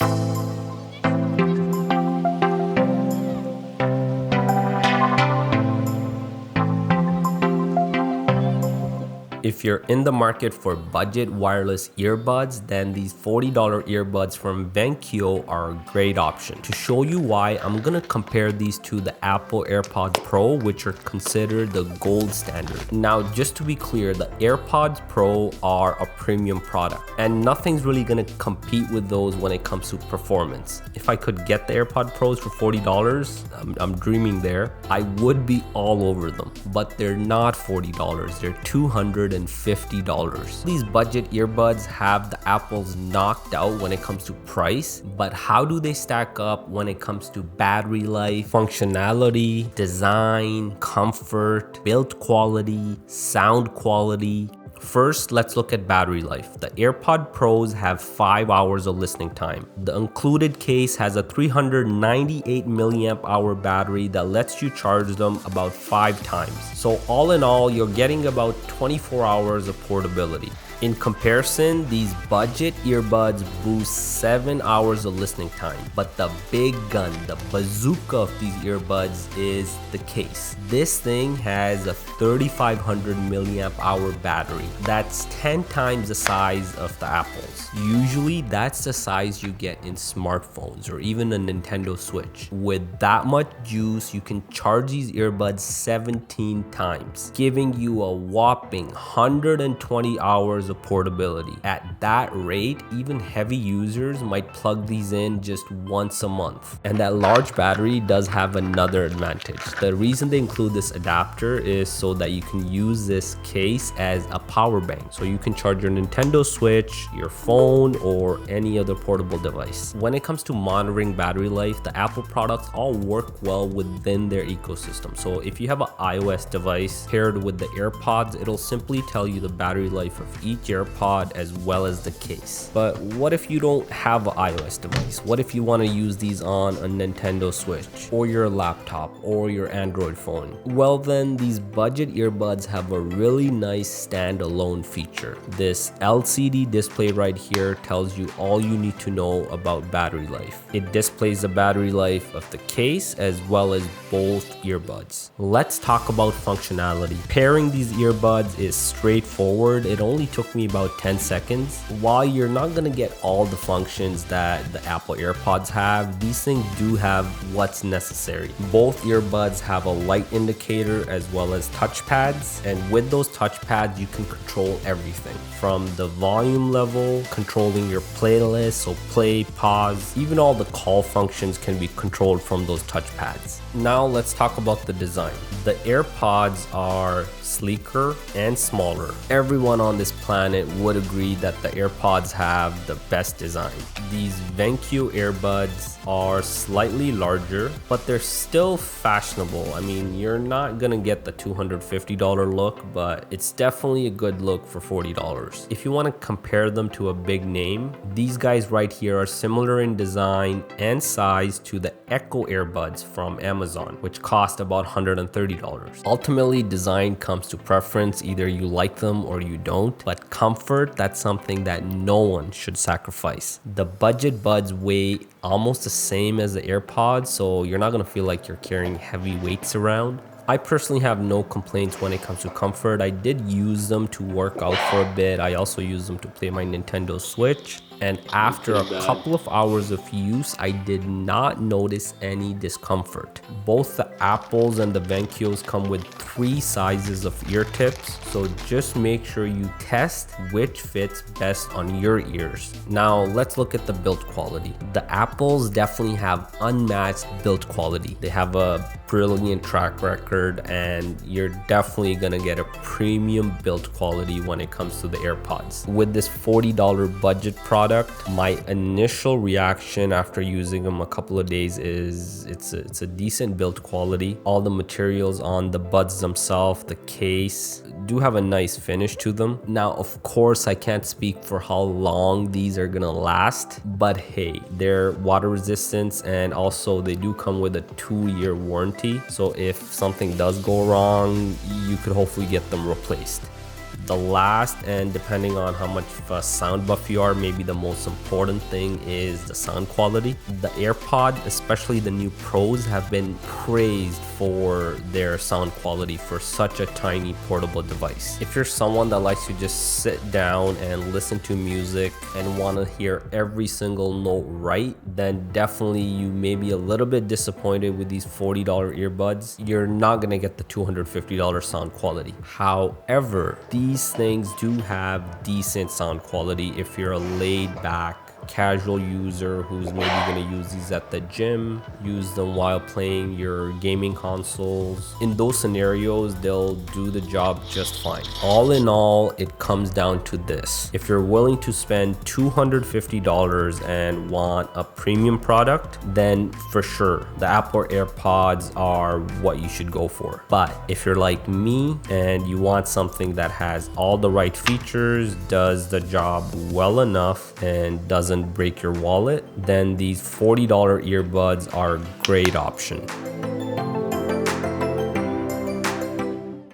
If you're in the market for budget wireless earbuds, then these $40 earbuds from Vankyo are a great option. To show you why, I'm gonna compare these to the Apple AirPods Pro, which are considered the gold standard. Now, just to be clear, the AirPods Pro are a premium product, and nothing's really gonna compete with those when it comes to performance. If I could get the AirPod Pros for $40, I'm dreaming there, I would be all over them, but they're not $40, they're $250. These budget earbuds have the apples knocked out when it comes to price, but how do they stack up when it comes to battery life, functionality, design, comfort, build quality, sound quality? First, let's look at battery life. The AirPod Pros have 5 hours of listening time. The included case has a 398 milliamp hour battery that lets you charge them about 5 times. So all in all, you're getting about 24 hours of portability. In comparison, these budget earbuds boost 7 hours of listening time, but the big gun, the bazooka of these earbuds is the case. This thing has a 3500 milliamp hour battery. That's 10 times the size of the Apples. Usually that's the size you get in smartphones or even a Nintendo Switch. With that much juice, you can charge these earbuds 17 times, giving you a whopping 120 hours of portability. At that rate, even heavy users might plug these in just once a month. And that large battery does have another advantage. The reason they include this adapter is so that you can use this case as a power bank. So you can charge your Nintendo Switch, your phone, or any other portable device. When it comes to monitoring battery life, the Apple products all work well within their ecosystem. So if you have an iOS device paired with the AirPods, it'll simply tell you the battery life of each AirPod as well as the case. But what if you don't have an iOS device? What if you want to use these on a Nintendo Switch or your laptop or your Android phone? Well then, these budget earbuds have a really nice standalone feature. This LCD display right here tells you all you need to know about battery life. It displays the battery life of the case as well as both earbuds. Let's talk about functionality. Pairing these earbuds is straightforward. It only took me about 10 seconds. While you're not gonna get all the functions that the Apple AirPods have, these things do have what's necessary. Both earbuds have a light indicator as well as touchpads, and with those touchpads you can control everything from the volume level, controlling your playlist, so play, pause, even all the call functions can be controlled from those touchpads. Now let's talk about the design. The AirPods are sleeker and smaller. Everyone on this planet would agree that the AirPods have the best design. These Vankyo earbuds are slightly larger, but they're still fashionable. I mean, you're not gonna get the $250 look, but it's definitely a good look for $40. If you want to compare them to a big name, these guys right here are similar in design and size to the Echo earbuds from Amazon, which cost about $130. Ultimately, design comes to preference. Either you like them or you don't, but comfort, that's something that no one should sacrifice. The budget buds weigh almost the same as the AirPods, so you're not gonna feel like you're carrying heavy weights around. I personally have no complaints when it comes to comfort. I did use them to work out for a bit. I also used them to play my Nintendo Switch. And after a couple of hours of use, I did not notice any discomfort. Both the Apples and the Vankyos come with 3 sizes of ear tips, so just make sure you test which fits best on your ears. Now let's look at the build quality. The Apples definitely have unmatched build quality. They have a brilliant track record, and you're definitely gonna get a premium build quality when it comes to the AirPods. With this $40 budget product, my initial reaction after using them a couple of days is it's a decent build quality. All the materials on the buds themselves, the case, do have a nice finish to them. Now, of course, I can't speak for how long these are gonna last, but hey, they're water resistant, and also they do come with a 2-year warranty. So if something does go wrong, you could hopefully get them replaced. The last, and depending on how much of a sound buff you are, maybe the most important thing is the sound quality. The AirPod, especially the new Pros, have been praised for their sound quality for such a tiny portable device. If you're someone that likes to just sit down and listen to music and want to hear every single note right, then definitely you may be a little bit disappointed with these $40 earbuds. You're not going to get the $250 sound quality. However, these things do have decent sound quality if you're a laid back casual user who's maybe going to use these at the gym, use them while playing your gaming consoles. In those scenarios, they'll do the job just fine. All in all, it comes down to this. If you're willing to spend $250 and want a premium product, then for sure, the Apple AirPods are what you should go for. But if you're like me and you want something that has all the right features, does the job well enough, and doesn't break your wallet, then these $40 earbuds are a great option.